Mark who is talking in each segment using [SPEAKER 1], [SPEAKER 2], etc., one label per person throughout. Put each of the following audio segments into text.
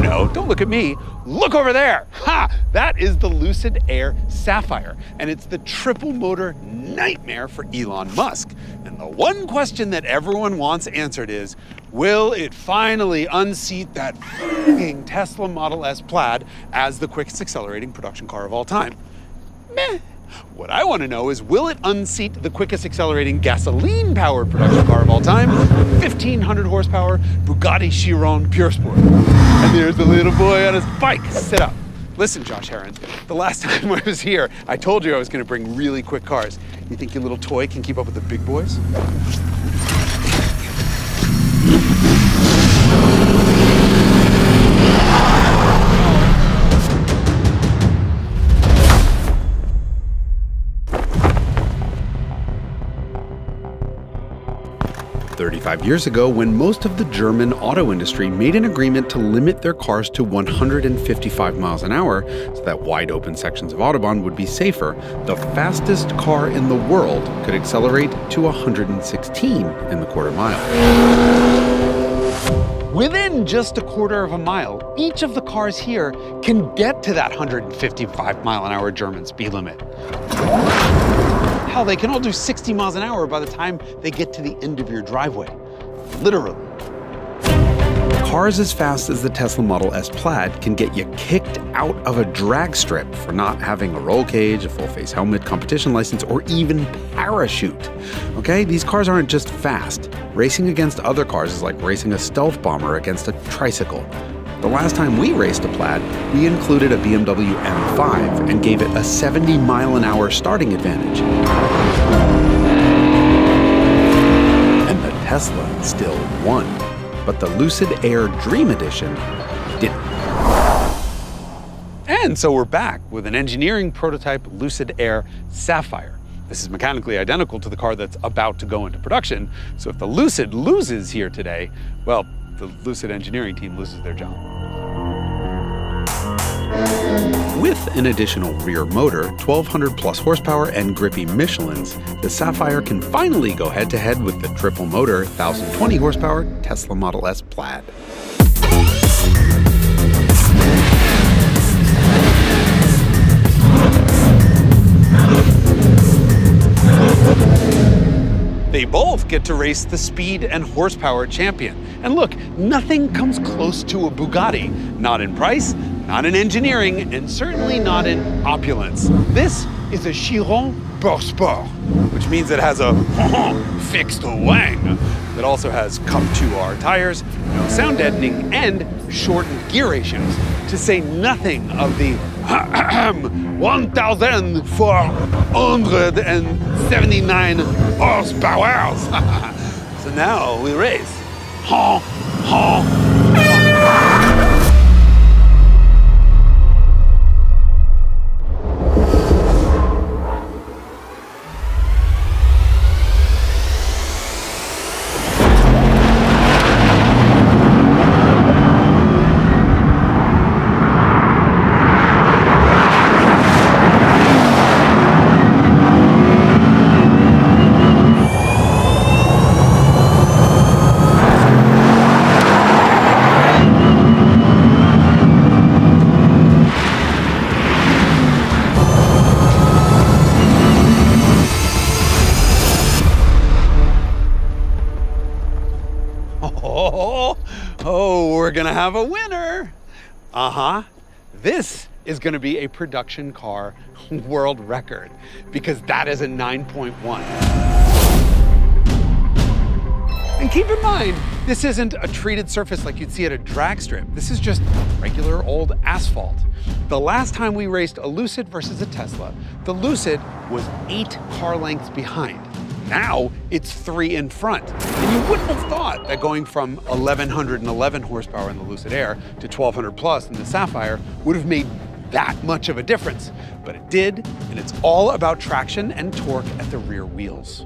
[SPEAKER 1] no, don't look at me. Look over there. Ha! That is the Lucid Air Sapphire, and it's the triple motor nightmare for Elon Musk. And the one question that everyone wants answered is, will it finally unseat that f***ing Tesla Model S Plaid as the quickest accelerating production car of all time? Meh. What I want to know is, will it unseat the quickest accelerating gasoline-powered production car of all time, 1,500 horsepower Bugatti Chiron Pur Sport? And there's the little boy on his bike. Sit up. Listen, Josh Herrin, the last time I was here, I told you I was going to bring really quick cars. You think your little toy can keep up with the big boys? 35 years ago, when most of the German auto industry made an agreement to limit their cars to 155 miles an hour so that wide open sections of Autobahn would be safer, the fastest car in the world could accelerate to 116 in the quarter mile. Within just a quarter of a mile, each of the cars here can get to that 155 mile an hour German speed limit. Hell, they can all do 60 miles an hour by the time they get to the end of your driveway. Literally. Cars as fast as the Tesla Model S Plaid can get you kicked out of a drag strip for not having a roll cage, a full-face helmet, competition license, or even parachute. Okay, these cars aren't just fast. Racing against other cars is like racing a stealth bomber against a tricycle. The last time we raced a Plaid, we included a BMW M5 and gave it a 70 mile an hour starting advantage. And the Tesla still won, but the Lucid Air Dream Edition didn't. And so we're back with an engineering prototype Lucid Air Sapphire. This is mechanically identical to the car that's about to go into production, so if the Lucid loses here today, well, the Lucid engineering team loses their job. With an additional rear motor, 1,200 plus horsepower, and grippy Michelins, the Sapphire can finally go head-to-head with the triple motor, 1,020 horsepower Tesla Model S Plaid. They both get to race the speed and horsepower champion. And look, nothing comes close to a Bugatti. Not in price, not in engineering, and certainly not in opulence. This is a Chiron Pur Sport, which means it has a fixed wang. It also has Cup 2R tires, no sound deadening, and shortened gear ratios, to say nothing of the 1,479 horsepower. So now we race. Oh, we're gonna have a winner. This is gonna be a production car world record, because that is a 9.1. And keep in mind, this isn't a treated surface like you'd see at a drag strip. This is just regular old asphalt. The last time we raced a Lucid versus a Tesla, the Lucid was 8 car lengths behind. Now it's 3 in front. And you wouldn't have thought that going from 1,111 horsepower in the Lucid Air to 1,200 plus in the Sapphire would have made that much of a difference. But it did, and it's all about traction and torque at the rear wheels.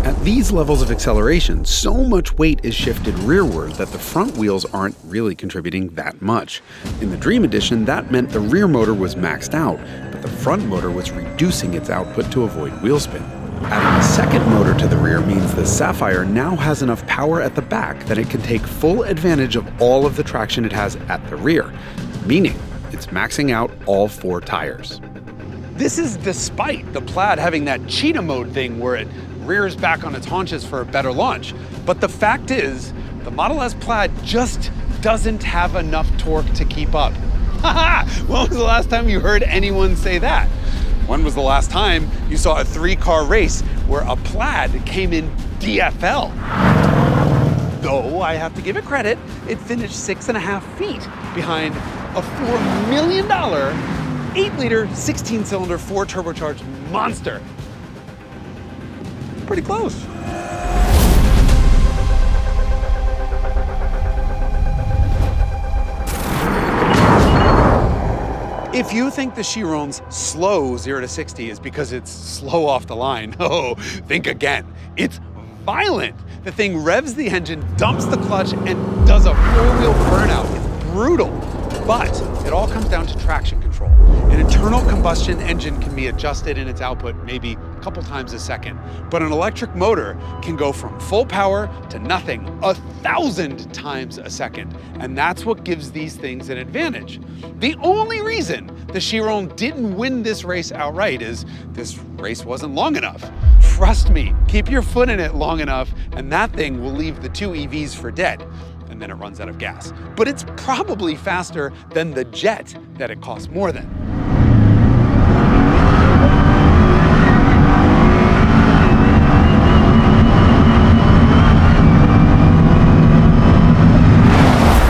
[SPEAKER 1] At these levels of acceleration, so much weight is shifted rearward that the front wheels aren't really contributing that much. In the Dream Edition, that meant the rear motor was maxed out, but the front motor was reducing its output to avoid wheel spin. Adding a second motor to the rear means the Sapphire now has enough power at the back that it can take full advantage of all of the traction it has at the rear, meaning it's maxing out all 4 tires. This is despite the Plaid having that cheetah mode thing where it rears back on its haunches for a better launch. But the fact is, the Model S Plaid just doesn't have enough torque to keep up. Haha! When was the last time you heard anyone say that? When was the last time you saw a 3-car race where a Plaid came in DFL? Though I have to give it credit, it finished 6.5 feet behind a $4 million 8-liter, 16-cylinder, 4-turbocharged monster. Pretty close. If you think the Chiron's slow 0 to 60 is because it's slow off the line, oh, think again. It's violent. The thing revs the engine, dumps the clutch, and does a four-wheel burnout. It's brutal. But it all comes down to traction control. An internal combustion engine can be adjusted in its output maybe a couple times a second. But an electric motor can go from full power to nothing 1,000 times a second. And that's what gives these things an advantage. The only reason the Chiron didn't win this race outright is this race wasn't long enough. Trust me, keep your foot in it long enough and that thing will leave the 2 EVs for dead. And then it runs out of gas. But it's probably faster than the jet that it costs more than.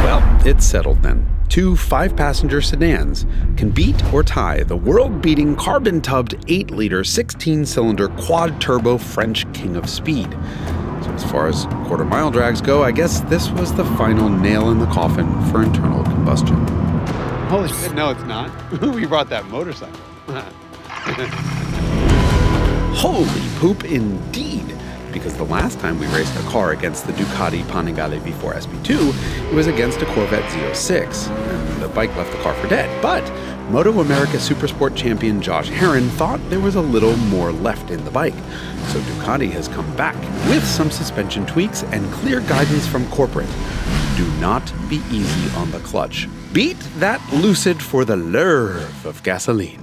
[SPEAKER 1] Well, it's settled then. 2 5-passenger sedans can beat or tie the world-beating carbon-tubbed 8-liter 16-cylinder quad-turbo French king of speed. So as far as quarter-mile drags go, I guess this was the final nail in the coffin for internal combustion. Holy shit, no it's not. We brought that motorcycle. Holy poop indeed. Because the last time we raced a car against the Ducati Panigale V4 SP2, it was against a Corvette Z06, and the bike left the car for dead. But Moto America Supersport champion Josh Herrin thought there was a little more left in the bike. So Ducati has come back with some suspension tweaks and clear guidance from corporate. Do not be easy on the clutch. Beat that Lucid for the lure of gasoline.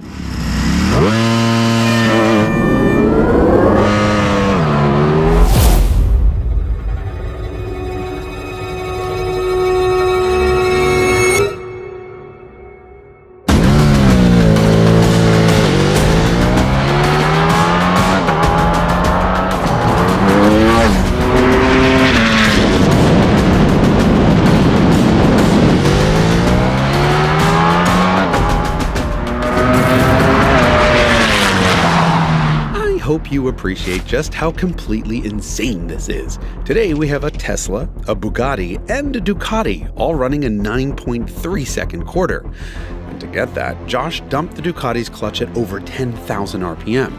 [SPEAKER 1] Hope you appreciate just how completely insane this is. Today we have a Tesla, a Bugatti, and a Ducati all running a 9.3 second quarter. And to get that, Josh dumped the Ducati's clutch at over 10,000 RPM.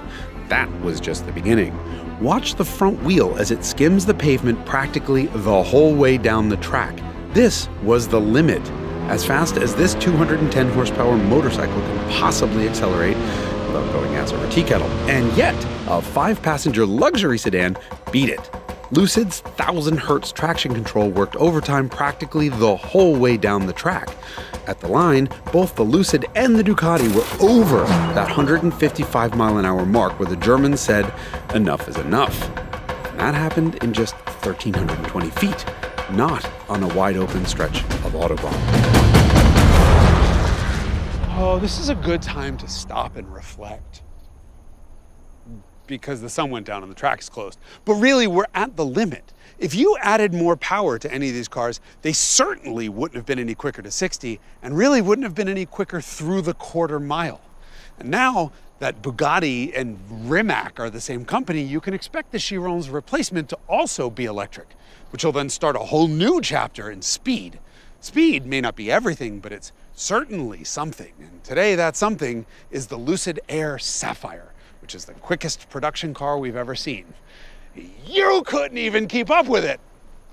[SPEAKER 1] That was just the beginning. Watch the front wheel as it skims the pavement practically the whole way down the track. This was the limit. As fast as this 210 horsepower motorcycle can possibly accelerate without going ass over tea kettle. And yet, a 5-passenger luxury sedan beat it. Lucid's 1,000 Hz traction control worked overtime practically the whole way down the track. At the line, both the Lucid and the Ducati were over that 155-mile-an-hour mark where the Germans said, enough is enough. And that happened in just 1,320 feet, not on a wide-open stretch of Autobahn. Oh, this is a good time to stop and reflect. Because the sun went down and the track is closed. But really, we're at the limit. If you added more power to any of these cars, they certainly wouldn't have been any quicker to 60, and really wouldn't have been any quicker through the quarter mile. And now that Bugatti and Rimac are the same company, you can expect the Chiron's replacement to also be electric, which will then start a whole new chapter in speed. Speed may not be everything, but it's certainly something. And today that something is the Lucid Air Sapphire, which is the quickest production car we've ever seen. You couldn't even keep up with it.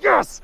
[SPEAKER 1] Yes!